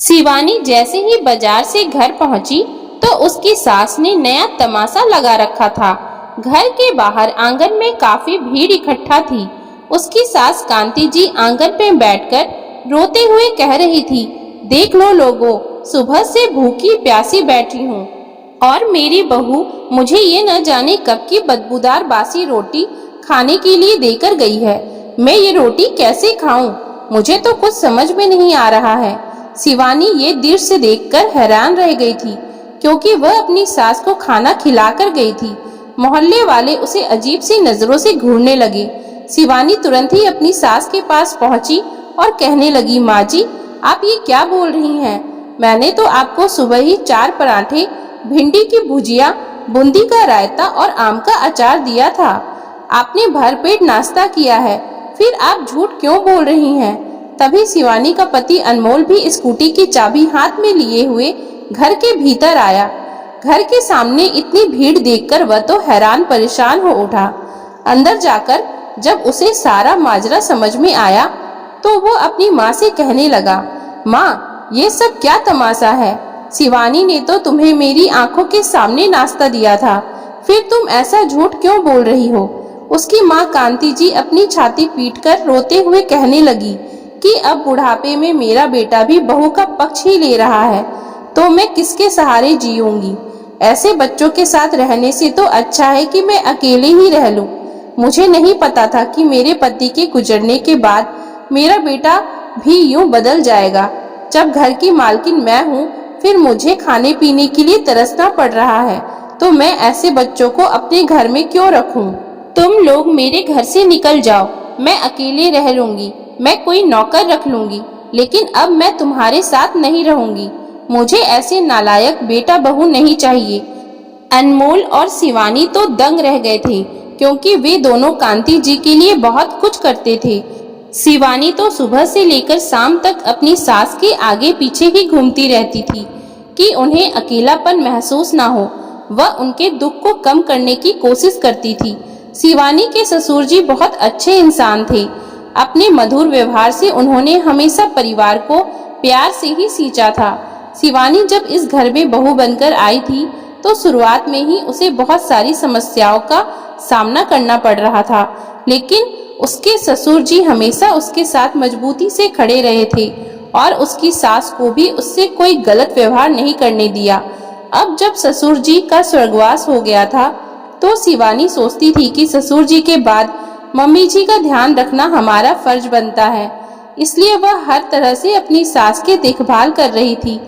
शिवानी जैसे ही बाजार से घर पहुंची तो उसकी सास ने नया तमाशा लगा रखा था। घर के बाहर आंगन में काफी भीड़ इकट्ठा थी। उसकी सास कांति जी आंगन पे बैठकर रोते हुए कह रही थी, देख लो लोगों, सुबह से भूखी प्यासी बैठी हूँ और मेरी बहू मुझे ये न जाने कब की बदबूदार बासी रोटी खाने के लिए देकर गई है। मैं ये रोटी कैसे खाऊं? मुझे तो कुछ समझ में नहीं आ रहा है। शिवानी ये दृश्य देखकर हैरान रह गई थी, क्योंकि वह अपनी सास को खाना खिलाकर गई थी। मोहल्ले वाले उसे अजीब सी नजरों से घूरने लगे। शिवानी तुरंत ही अपनी सास के पास पहुंची और कहने लगी, माँ जी, आप ये क्या बोल रही हैं? मैंने तो आपको सुबह ही 4 पराठे, भिंडी की भुजिया, बूंदी का रायता और आम का अचार दिया था। आपने भरपेट नाश्ता किया है, फिर आप झूठ क्यों बोल रही हैं? तभी शिवानी का पति अनमोल भी स्कूटी की चाबी हाथ में लिए हुए घर के भीतर आया। घर के सामने इतनी भीड़ देखकर वह तो हैरान परेशान हो उठा। अंदर जाकर जब उसे सारा माजरा समझ में आया तो वो अपनी माँ से कहने लगा, माँ, ये सब क्या तमाशा है? शिवानी ने तो तुम्हें मेरी आंखों के सामने नाश्ता दिया था, फिर तुम ऐसा झूठ क्यों बोल रही हो? उसकी माँ कांति जी अपनी छाती पीटकर रोते हुए कहने लगी कि अब बुढ़ापे में मेरा बेटा भी बहू का पक्ष ही ले रहा है, तो मैं किसके सहारे जीऊंगी? ऐसे बच्चों के साथ रहने से तो अच्छा है कि मैं अकेले ही रह लूं। मुझे नहीं पता था कि मेरे पति के गुजरने के बाद मेरा बेटा भी यूं बदल जाएगा। जब घर की मालकिन मैं हूँ, फिर मुझे खाने पीने के लिए तरसना पड़ रहा है, तो मैं ऐसे बच्चों को अपने घर में क्यों रखूं? तुम लोग मेरे घर से निकल जाओ, मैं अकेले रह लूंगी। मैं कोई नौकर रख लूंगी, लेकिन अब मैं तुम्हारे साथ नहीं रहूंगी। मुझे ऐसे नालायक बेटा बहू नहीं चाहिए। अनमोल और शिवानी तो दंग रह गए थे, क्योंकि वे दोनों कांति जी के लिए बहुत कुछ करते थे। शिवानी तो सुबह से लेकर शाम तक अपनी सास के आगे पीछे ही घूमती रहती थी कि उन्हें अकेलापन महसूस ना हो। वह उनके दुख को कम करने की कोशिश करती थी। शिवानी के ससुर जी बहुत अच्छे इंसान थे। अपने मधुर व्यवहार से उन्होंने हमेशा परिवार को प्यार से ही सींचा था। शिवानी जब इस घर में बहू बनकर आई थी तो शुरुआत में ही उसे बहुत सारी समस्याओं का सामना करना पड़ रहा था, लेकिन उसके ससुर जी हमेशा उसके साथ मजबूती से खड़े रहे थे और उसकी सास को भी उससे कोई गलत व्यवहार नहीं करने दिया। अब जब ससुर जी का स्वर्गवास हो गया था तो शिवानी सोचती थी कि ससुर जी के बाद मम्मी जी का ध्यान रखना हमारा फर्ज बनता है, इसलिए वह हर तरह से अपनी सास की देखभाल कर रही थी।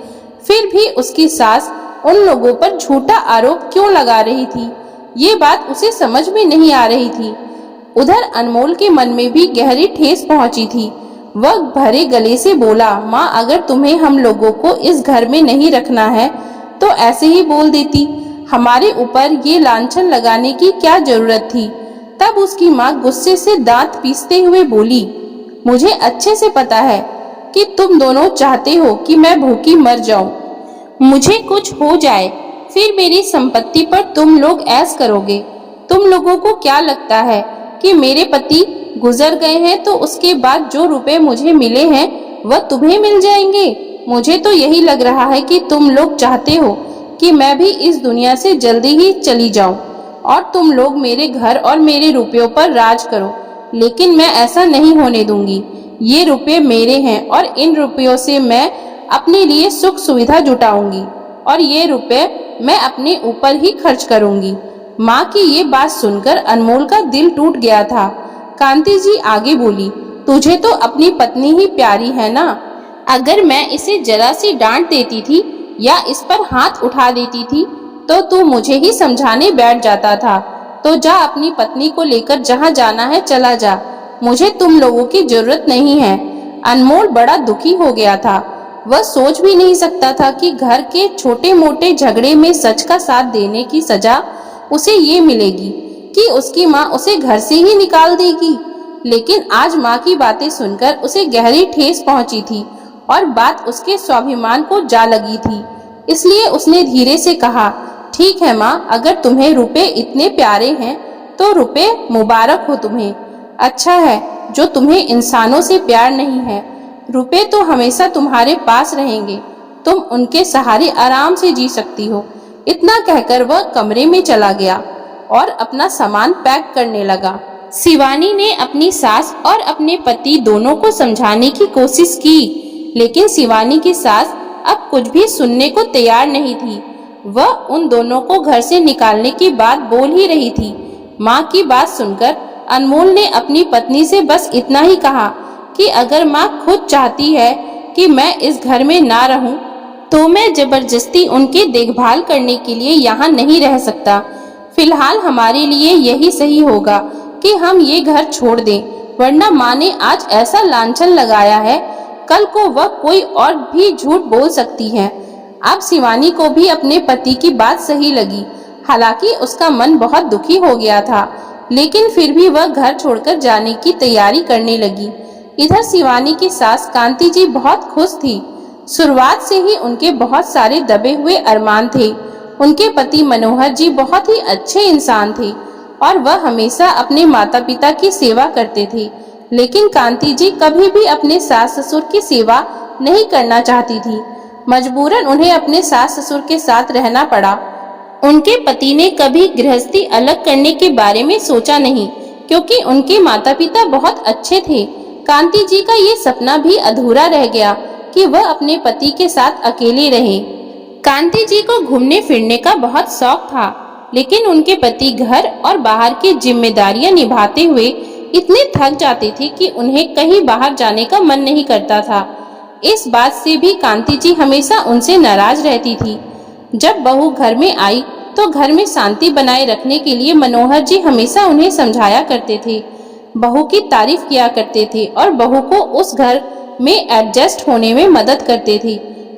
फिर भी उसकी सास उन लोगों पर झूठा आरोप क्यों लगा रही थी, ये बात उसे समझ में नहीं आ रही थी। उधर अनमोल के मन में भी गहरी ठेस पहुंची थी। वह भरे गले से बोला, माँ, अगर तुम्हें हम लोगों को इस घर में नहीं रखना है तो ऐसे ही बोल देती। हमारे ऊपर ये लांछन लगाने की क्या जरूरत थी? तब उसकी माँ गुस्से से दांत पीसते हुए बोली, मुझे अच्छे से पता है कि तुम दोनों चाहते हो कि मैं भूखी मर जाऊं। मुझे कुछ हो जाए, फिर मेरी संपत्ति पर तुम लोग ऐश करोगे। तुम लोगों को क्या लगता है कि मेरे पति गुजर गए हैं तो उसके बाद जो रुपए मुझे मिले हैं वह तुम्हें मिल जाएंगे? मुझे तो यही लग रहा है कि तुम लोग चाहते हो कि मैं भी इस दुनिया से जल्दी ही चली जाऊं और तुम लोग मेरे घर और मेरे रुपयों पर राज करो, लेकिन मैं ऐसा नहीं होने दूंगी। ये रुपये मेरे हैं और इन रुपयों से मैं अपने लिए सुख सुविधा जुटाऊंगी और ये रुपये मैं अपने ऊपर ही खर्च करूंगी। माँ की ये बात सुनकर अनमोल का दिल टूट गया था। कांति जी आगे बोली, तुझे तो अपनी पत्नी ही प्यारी है ना? अगर मैं इसे जरा सी डांट देती थी या इस पर हाथ उठा देती थी तो तू मुझे ही समझाने बैठ जाता था। तो जा, अपनी पत्नी को लेकर जहाँ जाना है चला जा, मुझे तुम लोगों की जरूरत नहीं है। अनमोल बड़ा दुखी हो गया था। वह सोच भी नहीं सकता था कि घर के छोटे मोटे झगड़े में सच का साथ देने की सजा उसे ये मिलेगी कि उसकी माँ उसे घर से ही निकाल देगी। लेकिन आज माँ की बातें सुनकर उसे गहरी ठेस पहुंची थी और बात उसके स्वाभिमान को जा लगी थी। इसलिए उसने धीरे से कहा, ठीक है माँ, अगर तुम्हें रुपए इतने प्यारे हैं तो रुपए मुबारक हो तुम्हें। अच्छा है जो तुम्हें इंसानों से प्यार नहीं है। रुपए तो हमेशा तुम्हारे पास रहेंगे, तुम उनके सहारे आराम से जी सकती हो। इतना कहकर वह कमरे में चला गया और अपना सामान पैक करने लगा। शिवानी ने अपनी सास और अपने पति दोनों को समझाने की कोशिश की, लेकिन शिवानी की सास अब कुछ भी सुनने को तैयार नहीं थी। वह उन दोनों को घर से निकालने की बात बोल ही रही थी। माँ की बात सुनकर अनमोल ने अपनी पत्नी से बस इतना ही कहा कि अगर माँ खुद चाहती है कि मैं इस घर में ना रहूं, तो मैं जबरदस्ती उनकी देखभाल करने के लिए यहाँ नहीं रह सकता। फिलहाल हमारे लिए यही सही होगा कि हम ये घर छोड़ दें, वरना माँ ने आज ऐसा लांछन लगाया है, कल को वह कोई और भी झूठ बोल सकती है। अब शिवानी को भी अपने पति की बात सही लगी। हालांकि उसका मन बहुत दुखी हो गया था, लेकिन फिर भी वह घर छोड़कर जाने की तैयारी करने लगी। इधर शिवानी की सास कांति जी बहुत खुश थी। शुरुआत से ही उनके बहुत सारे दबे हुए अरमान थे। उनके पति मनोहर जी बहुत ही अच्छे इंसान थे और वह हमेशा अपने माता पिता की सेवा करते थे, लेकिन कांति जी कभी भी अपने सास ससुर की सेवा नहीं करना चाहती थी। मजबूरन उन्हें अपने सास ससुर के साथ रहना पड़ा। उनके पति ने कभी गृहस्थी अलग करने के बारे में सोचा नहीं, क्योंकि उनके माता पिता बहुत अच्छे थे। कांति जी का ये सपना भी अधूरा रह गया कि वह अपने पति के साथ अकेले रहे। कांति जी को घूमने फिरने का बहुत शौक था, लेकिन उनके पति घर और बाहर की जिम्मेदारियां निभाते हुए इतने थक जाते थे कि उन्हें कहीं बाहर जाने का मन नहीं करता था। इस बात से भी कांति जी हमेशा उनसे नाराज रहती थी। जब बहू घर में आई तो घर में शांति बनाए रखने के लिए मनोहर जी हमेशा उन्हें समझाया करते थे, बहू की तारीफ किया करते थे और बहू को उस घर में एडजस्ट होने में मदद करते थे।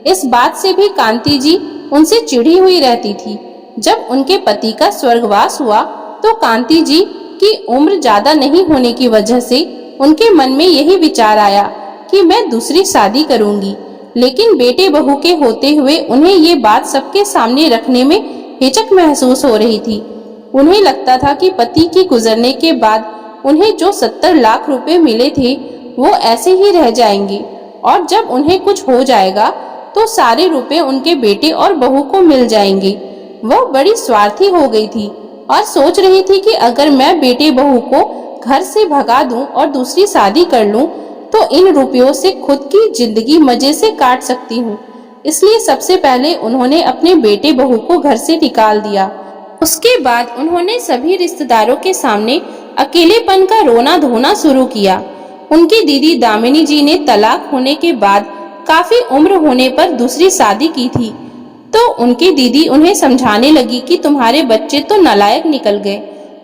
इस बात से भी कांति जी उनसे चिढ़ी हुई रहती थी। जब उनके पति का स्वर्गवास हुआ तो कांति जी की उम्र ज्यादा नहीं होने की वजह से उनके मन में यही विचार आया कि मैं दूसरी शादी करूंगी। लेकिन बेटे बहू के होते हुए उन्हें ये बात सबके सामने रखने में हिचक महसूस हो रही थी। उन्हें लगता था कि पति के गुजरने के बाद उन्हें जो 70 लाख रुपए मिले थे वो ऐसे ही रह जाएंगे, और जब उन्हें कुछ हो जाएगा तो सारे रुपए उनके बेटे और बहू को मिल जाएंगे। वह बड़ी स्वार्थी हो गई थी और सोच रही थी कि अगर मैं बेटे बहू को घर से भगा दूं और दूसरी शादी कर लूं तो इन रुपयों से खुद की जिंदगी मजे से काट सकती हूँ। इसलिए सबसे पहले उन्होंने अपने बेटे बहू को घर से निकाल दिया। उसके बाद उन्होंने सभी रिश्तेदारों के सामने अकेलेपन का रोना धोना शुरू किया। उनकी दीदी दामिनी जी ने तलाक होने के बाद काफी उम्र होने पर दूसरी शादी की थी, तो उनकी दीदी उन्हें समझाने लगी कि तुम्हारे बच्चे तो नालायक निकल गए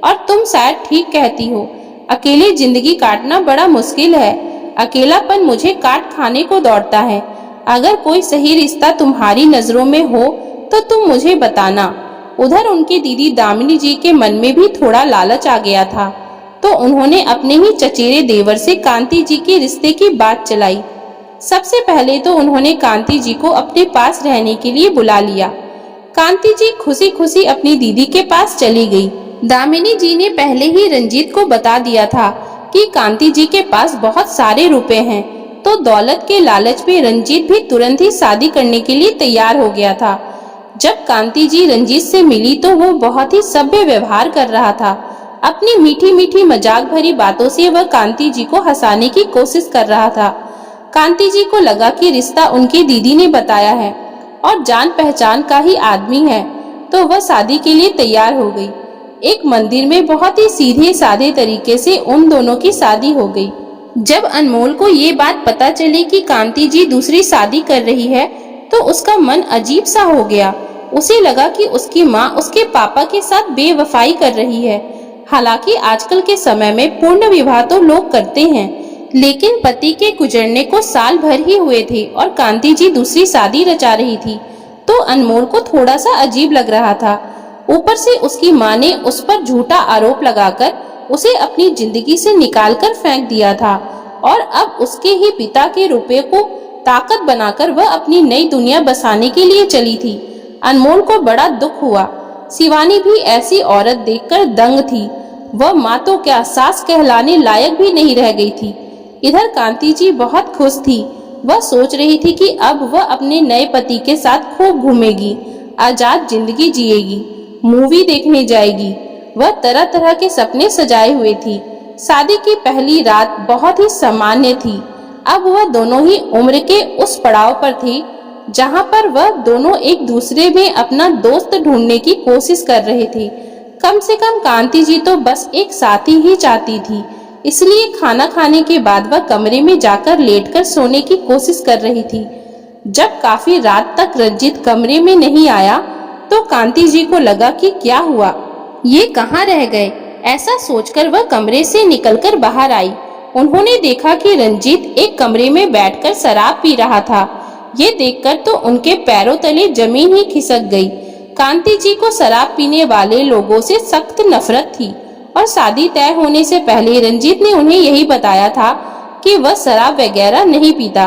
और तुम शायद ठीक कहती हो, अकेले जिंदगी काटना बड़ा मुश्किल है। अकेलापन मुझे काट खाने को दौड़ता है। अगर कोई सही रिश्ता तुम्हारी नजरों में हो तो तुम मुझे बताना। उधर उनकी दीदी दामिनी जी के मन में भी थोड़ा लालच आ गया था, तो उन्होंने अपने ही चचेरे देवर से कांति जी के रिश्ते की बात चलाई। सबसे पहले तो उन्होंने कांति जी को अपने पास रहने के लिए बुला लिया। कांति जी खुशी खुशी अपनी दीदी के पास चली गई। दामिनी जी ने पहले ही रंजीत को बता दिया था कि कांति जी के पास बहुत सारे रुपए हैं, तो दौलत के लालच में रंजीत भी तुरंत ही शादी करने के लिए तैयार हो गया था। जब कांति जी रंजीत से मिली तो वो बहुत ही सभ्य व्यवहार कर रहा था। अपनी मीठी मीठी मजाक भरी बातों से वह कांति जी को हंसाने की कोशिश कर रहा था। कांति जी को लगा कि रिश्ता उनकी दीदी ने बताया है और जान पहचान का ही आदमी है, तो वह शादी के लिए तैयार हो गई। एक मंदिर में बहुत ही सीधे साधे तरीके से उन दोनों की शादी हो गई। जब अनमोल को ये बात पता चली कि कांति जी दूसरी शादी कर रही है तो उसका मन अजीब सा हो गया। उसे लगा कि उसकी माँ उसके पापा के साथ बेवफाई कर रही है। हालांकि आजकल के समय में पूर्ण विवाह तो लोग करते हैं, लेकिन पति के गुजरने को साल भर ही हुए थे और कांति जी दूसरी शादी रचा रही थी, तो अनमोल को थोड़ा सा अजीब लग रहा था। ऊपर से उसकी माँ ने उस पर झूठा आरोप लगाकर उसे अपनी जिंदगी से निकालकर फेंक दिया था और अब उसके ही पिता के रुपए को ताकत बनाकर वह अपनी नई दुनिया बसाने के लिए चली थी। अनमोल को बड़ा दुख हुआ। शिवानी भी ऐसी औरत देखकर दंग थी। वह माँ तो क्या सास कहलाने लायक भी नहीं रह गई थी। इधर कांति जी बहुत खुश थी। वह सोच रही थी कि अब वह अपने नए पति के साथ खूब घूमेगी, आजाद जिंदगी जिएगी, मूवी देखने जाएगी। वह तरह तरह के सपने सजाए हुए थी। शादी की पहली रात बहुत ही सामान्य थी। अब वह दोनों ही उम्र के उस पड़ाव पर थी जहां पर वह दोनों एक दूसरे में अपना दोस्त ढूंढने की कोशिश कर रहे थे। कम से कम कांति जी तो बस एक साथी ही चाहती थी। इसलिए खाना खाने के बाद वह कमरे में जाकर लेटकर सोने की कोशिश कर रही थी। जब काफी रात तक रंजीत कमरे में नहीं आया तो कांति जी को लगा कि क्या हुआ, ये कहाँ रह गए। ऐसा सोचकर वह कमरे से निकलकर बाहर आई। उन्होंने देखा कि रंजीत एक कमरे में बैठकर शराब पी रहा था। ये देखकर तो उनके पैरों तले जमीन ही खिसक गई। कांति जी को शराब पीने वाले लोगों से सख्त नफरत थी और शादी तय होने से पहले रंजीत ने उन्हें यही बताया था कि वह शराब वगैरह नहीं पीता।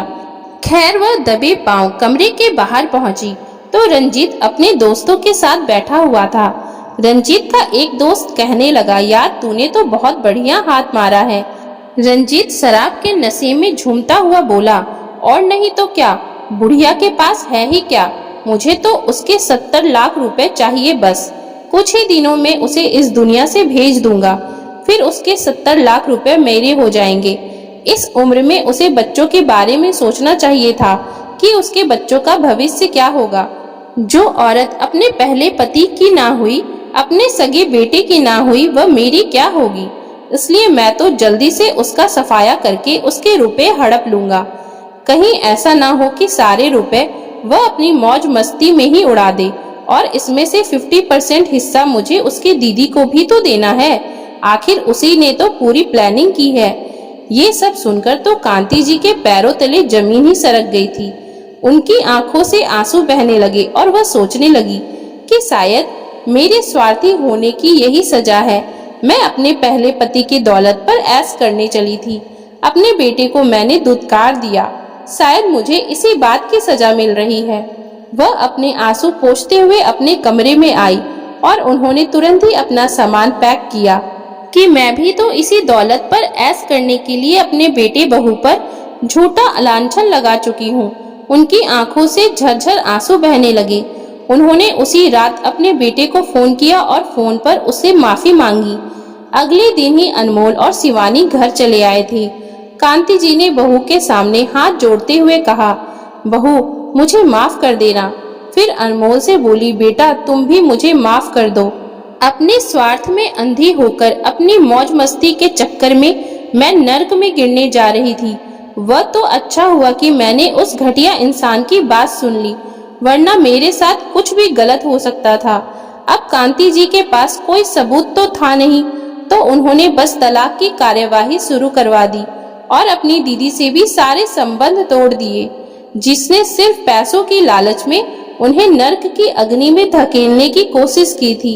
खैर वह दबे पांव कमरे के बाहर पहुंची तो रंजीत अपने दोस्तों के साथ बैठा हुआ था। रंजीत का एक दोस्त कहने लगा, यार तूने तो बहुत बढ़िया हाथ मारा है। रंजीत शराब के नशे में झूमता हुआ बोला, और नहीं तो क्या, बुढ़िया के पास है ही क्या, मुझे तो उसके 70 लाख रुपए चाहिए बस। कुछ ही दिनों में उसे इस दुनिया से भेज दूंगा, फिर उसके 70 लाख रुपए मेरे हो जाएंगे। इस उम्र में उसे बच्चों के बारे में सोचना चाहिए था कि उसके बच्चों का भविष्य क्या होगा। जो औरत अपने पहले पति की ना हुई, अपने सगे बेटे की ना हुई, वह मेरी क्या होगी। इसलिए मैं तो जल्दी से उसका सफाया करके उसके रुपए हड़प लूंगा। कहीं ऐसा ना हो कि सारे रुपए वह अपनी मौज मस्ती में ही उड़ा दे और इसमें से 50% हिस्सा मुझे उसकी दीदी को भी तो देना है। आखिर उसी ने तो पूरी प्लानिंग की है। ये सब सुनकर तो कांति जी के पैरों तले जमीन ही सरक गई थी। उनकी आंखों से आंसू बहने लगे और वह सोचने लगी कि शायद मेरे स्वार्थी होने की यही सजा है। मैं अपने पहले पति की दौलत पर ऐश करने चली थी। अपने बेटे को मैंने दुत्कार दिया। शायद मुझे इसी बात की सजा मिल रही है। वह अपने आंसू पोंछते हुए अपने कमरे में आई और उन्होंने तुरंत ही अपना सामान पैक किया कि मैं भी तो इसी दौलत पर ऐश करने के लिए अपने बेटे बहू पर झूठा लांछन लगा चुकी हूँ। उनकी आंखों से झरझर आंसू बहने लगे। उन्होंने उसी रात अपने बेटे को फोन किया और फोन पर उससे माफी मांगी। अगले दिन ही अनमोल और शिवानी घर चले आए थे। कांति जी ने बहू के सामने हाथ जोड़ते हुए कहा, बहू मुझे माफ कर देना। फिर अनमोल से बोली, बेटा तुम भी मुझे माफ कर दो। अपने स्वार्थ में अंधी होकर अपनी मौज मस्ती के चक्कर में मैं नर्क में गिरने जा रही थी। वह तो अच्छा हुआ कि मैंने उस घटिया इंसान की बात सुन ली, वरना मेरे साथ कुछ भी गलत हो सकता था। अब कांति जी के पास कोई सबूत तो था नहीं, तो उन्होंने बस तलाक की कार्यवाही शुरू करवा दी और अपनी दीदी से भी सारे संबंध तोड़ दिए, जिसने सिर्फ पैसों की लालच में उन्हें नर्क की अग्नि में धकेलने की कोशिश की थी।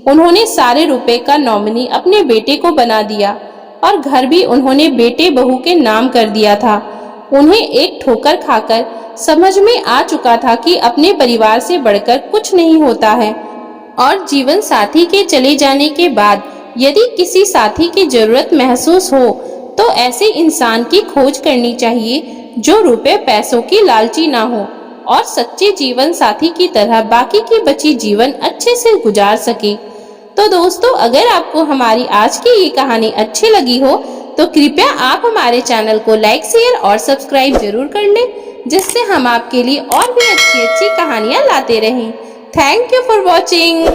उन्होंने सारे रुपए का नॉमिनी अपने बेटे को बना दिया और घर भी उन्होंने बेटे बहू के नाम कर दिया था। उन्हें एक ठोकर खाकर समझ में आ चुका था कि अपने परिवार से बढ़कर कुछ नहीं होता है और जीवन साथी के चले जाने के बाद यदि किसी साथी की जरूरत महसूस हो तो ऐसे इंसान की खोज करनी चाहिए जो रुपए पैसों की लालची ना हो और सच्चे जीवन साथी की तरह बाकी की बची जीवन अच्छे से गुजार सके। तो दोस्तों, अगर आपको हमारी आज की ये कहानी अच्छी लगी हो तो कृपया आप हमारे चैनल को लाइक, शेयर और सब्सक्राइब जरूर कर लें, जिससे हम आपके लिए और भी अच्छी अच्छी कहानियां लाते रहें। Thank you for watching.